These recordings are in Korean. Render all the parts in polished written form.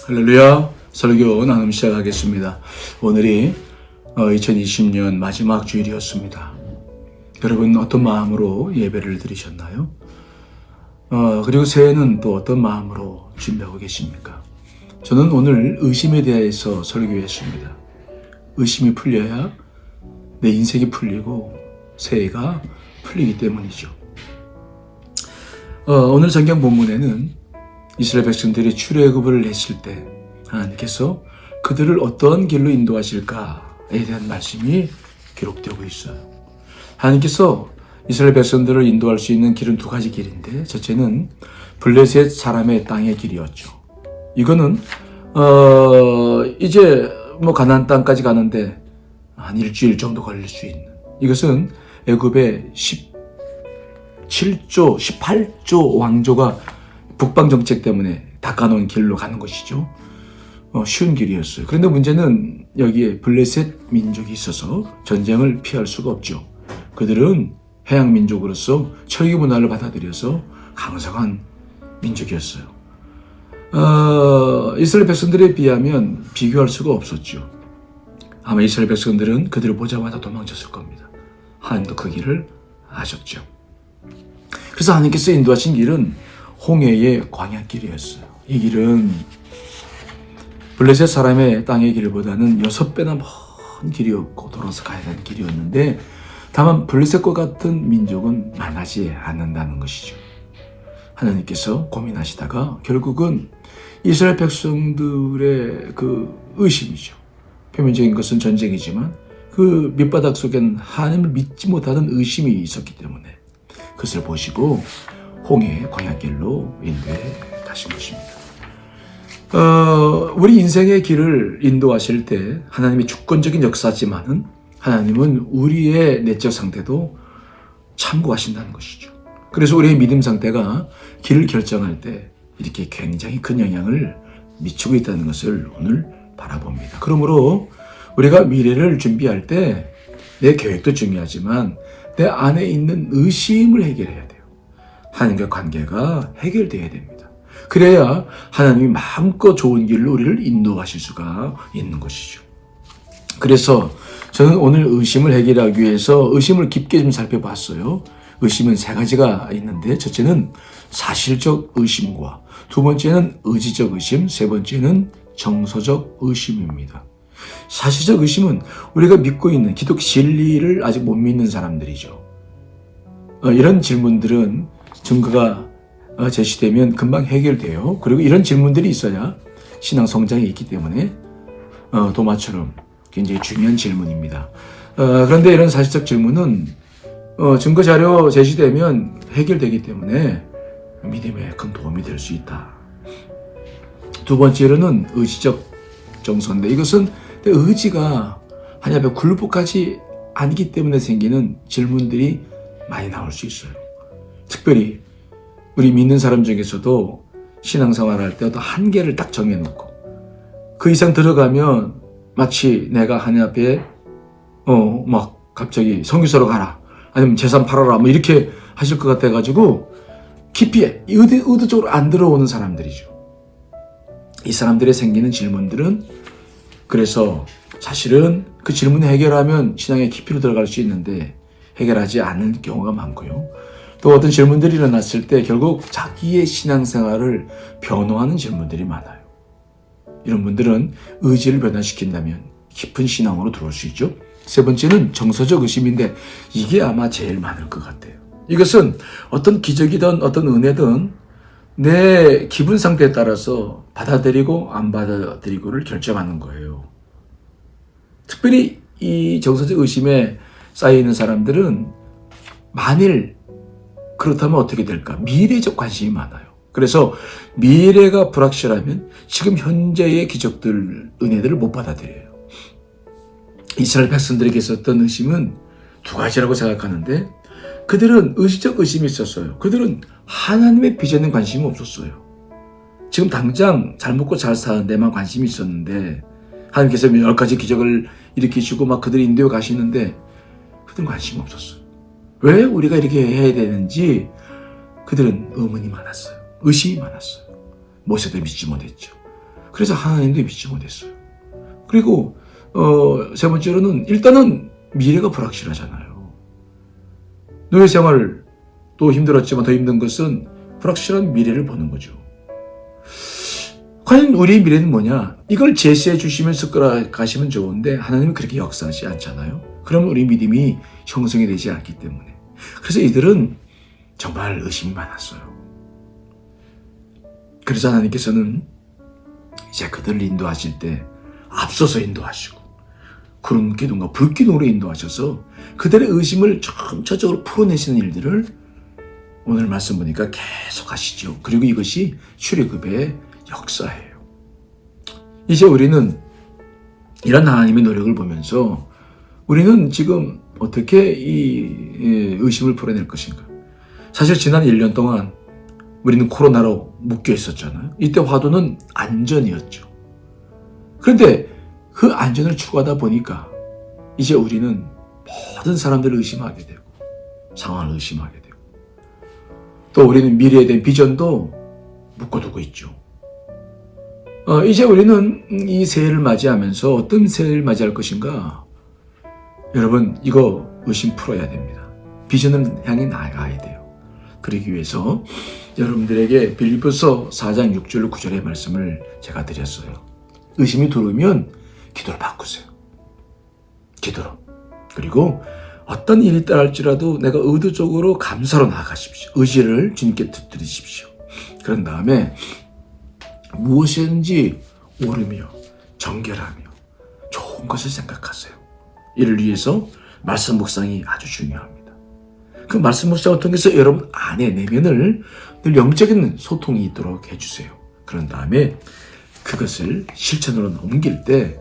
할렐루야, 설교 나눔 시작하겠습니다. 오늘이 2020년 마지막 주일이었습니다. 여러분 어떤 마음으로 예배를 드리셨나요? 그리고 새해는 또 어떤 마음으로 준비하고 계십니까? 저는 오늘 의심에 대해서 설교했습니다. 의심이 풀려야 내 인생이 풀리고 새해가 풀리기 때문이죠. 오늘 성경 본문에는 이스라엘 백성들이 출애굽을 했을 때 하나님께서 그들을 어떤 길로 인도하실까에 대한 말씀이 기록되고 있어요. 하나님께서 이스라엘 백성들을 인도할 수 있는 길은 두 가지 길인데, 첫째는 블레셋 사람의 땅의 길이었죠. 이거는 이제 가나안 땅까지 가는데 한 일주일 정도 걸릴 수 있는, 이것은 애굽의 18조 왕조가 북방 정책 때문에 닦아놓은 길로 가는 것이죠. 쉬운 길이었어요. 그런데 문제는 여기에 블레셋 민족이 있어서 전쟁을 피할 수가 없죠. 그들은 해양 민족으로서 철기 문화를 받아들여서 강성한 민족이었어요. 이스라엘 백성들에 비하면 비교할 수가 없었죠. 아마 이스라엘 백성들은 그들을 보자마자 도망쳤을 겁니다. 하나님도 그 길을 아셨죠. 그래서 하나님께서 인도하신 길은 홍해의 광야길이었어요. 이 길은 블레셋 사람의 땅의 길보다는 6배나 먼 길이었고 돌아서 가야 되는 길이었는데, 다만 블레셋과 같은 민족은 만나지 않는다는 것이죠. 하나님께서 고민하시다가 결국은 이스라엘 백성들의 그 의심이죠. 표면적인 것은 전쟁이지만 그 밑바닥 속엔 하나님을 믿지 못하는 의심이 있었기 때문에 그것을 보시고 홍해의 광야길로 인도해 가신 것입니다. 우리 인생의 길을 인도하실 때 하나님의 주권적인 역사지만은 하나님은 우리의 내적 상태도 참고하신다는 것이죠. 그래서 우리의 믿음 상태가 길을 결정할 때 이렇게 굉장히 큰 영향을 미치고 있다는 것을 오늘 바라봅니다. 그러므로 우리가 미래를 준비할 때 내 계획도 중요하지만 내 안에 있는 의심을 해결해야 돼요. 하나님과 관계가 해결돼야 됩니다. 그래야 하나님이 마음껏 좋은 길로 우리를 인도하실 수가 있는 것이죠. 그래서 저는 오늘 의심을 해결하기 위해서 의심을 깊게 좀 살펴봤어요. 의심은 세 가지가 있는데, 첫째는 사실적 의심과 두 번째는 의지적 의심, 세 번째는 정서적 의심입니다. 사실적 의심은 우리가 믿고 있는 기독 진리를 아직 못 믿는 사람들이죠. 이런 질문들은 증거가 제시되면 금방 해결돼요. 그리고 이런 질문들이 있어야 신앙 성장이 있기 때문에 도마처럼 굉장히 중요한 질문입니다. 그런데 이런 사실적 질문은 증거 자료 제시되면 해결되기 때문에 믿음에 큰 도움이 될 수 있다. 두 번째로는 의지적 정서인데, 이것은 내 의지가 하나님 앞에 굴복하지 않기 때문에 생기는 질문들이 많이 나올 수 있어요. 특별히 우리 믿는 사람 중에서도 신앙생활 할 때 어떤 한계를 딱 정해놓고 그 이상 들어가면 마치 내가 하나님 앞에 갑자기 선교사로 가라, 아니면 재산 팔아라, 이렇게 하실 것 같아가지고 깊이 의도적으로 안 들어오는 사람들이죠. 이 사람들의 생기는 질문들은, 그래서 사실은 그 질문을 해결하면 신앙의 깊이로 들어갈 수 있는데 해결하지 않는 경우가 많고요. 또 어떤 질문들이 일어났을 때 결국 자기의 신앙생활을 변호하는 질문들이 많아요. 이런 분들은 의지를 변화시킨다면 깊은 신앙으로 들어올 수 있죠. 세 번째는 정서적 의심인데, 이게 아마 제일 많을 것 같아요. 이것은 어떤 기적이든 어떤 은혜든 내 기분 상태에 따라서 받아들이고 안 받아들이고를 결정하는 거예요. 특별히 이 정서적 의심에 쌓여있는 사람들은 만일 그렇다면 어떻게 될까? 미래적 관심이 많아요. 그래서 미래가 불확실하면 지금 현재의 기적들, 은혜들을 못 받아들여요. 이스라엘 백성들에게 있었던 의심은 두 가지라고 생각하는데, 그들은 의지적 의심이 있었어요. 그들은 하나님의 비전에 관심이 없었어요. 지금 당장 잘 먹고 잘 사는 데만 관심이 있었는데, 하나님께서 몇 가지 기적을 일으키시고 그들이 인도에 가시는데 그들은 관심이 없었어요. 왜 우리가 이렇게 해야 되는지 그들은 의문이 많았어요. 의심이 많았어요. 모세도 믿지 못했죠. 그래서 하나님도 믿지 못했어요. 그리고 세 번째로는 일단은 미래가 불확실하잖아요. 노예 생활도 힘들었지만 더 힘든 것은 불확실한 미래를 보는 거죠. 과연 우리의 미래는 뭐냐? 이걸 제시해 주시면서 끌어가시면 좋은데 하나님은 그렇게 역사하지 않잖아요. 그럼 우리 믿음이 형성이 되지 않기 때문에. 그래서 이들은 정말 의심이 많았어요. 그래서 하나님께서는 이제 그들을 인도하실 때 앞서서 인도하시고 구름 기둥과 불 기둥으로 인도하셔서 그들의 의심을 점차적으로 풀어내시는 일들을 오늘 말씀 보니까 계속 하시죠. 그리고 이것이 출애굽의 역사예요. 이제 우리는 이런 하나님의 노력을 보면서 우리는 지금 어떻게 이 의심을 풀어낼 것인가? 사실 지난 1년 동안 우리는 코로나로 묶여 있었잖아요. 이때 화두는 안전이었죠. 그런데 그 안전을 추구하다 보니까 이제 우리는 모든 사람들을 의심하게 되고 상황을 의심하게 되고 또 우리는 미래에 대한 비전도 묶어두고 있죠. 이제 우리는 이 새해를 맞이하면서 어떤 새해를 맞이할 것인가? 여러분, 이거 의심 풀어야 됩니다. 비전을 향해 나아가야 돼요. 그러기 위해서 여러분들에게 빌립보서 4장 6절 9절의 말씀을 제가 드렸어요. 의심이 들어오면 기도를 바꾸세요. 기도로. 그리고 어떤 일이 따랄지라도 내가 의도적으로 감사로 나아가십시오. 의지를 주님께 드리십시오. 그런 다음에 무엇이든지 옳으며 정결하며 좋은 것을 생각하세요. 이를 위해서 말씀 묵상이 아주 중요합니다. 그 말씀 묵상을 통해서 여러분 안에 내면을 늘 영적인 소통이 있도록 해주세요. 그런 다음에 그것을 실천으로 옮길 때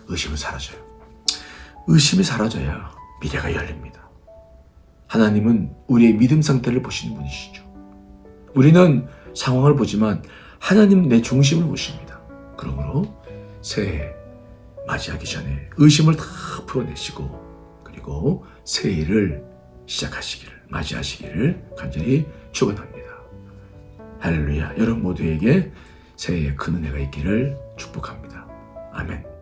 의심은 사라져요. 의심이 사라져야 미래가 열립니다. 하나님은 우리의 믿음 상태를 보시는 분이시죠. 우리는 상황을 보지만 하나님은 내 중심을 보십니다. 그러므로 새해 맞이하기 전에 의심을 다 풀어내시고 그리고 새해를 시작하시기를 맞이하시기를 간절히 축원합니다. 할렐루야. 여러분 모두에게 새해에 큰 은혜가 있기를 축복합니다. 아멘.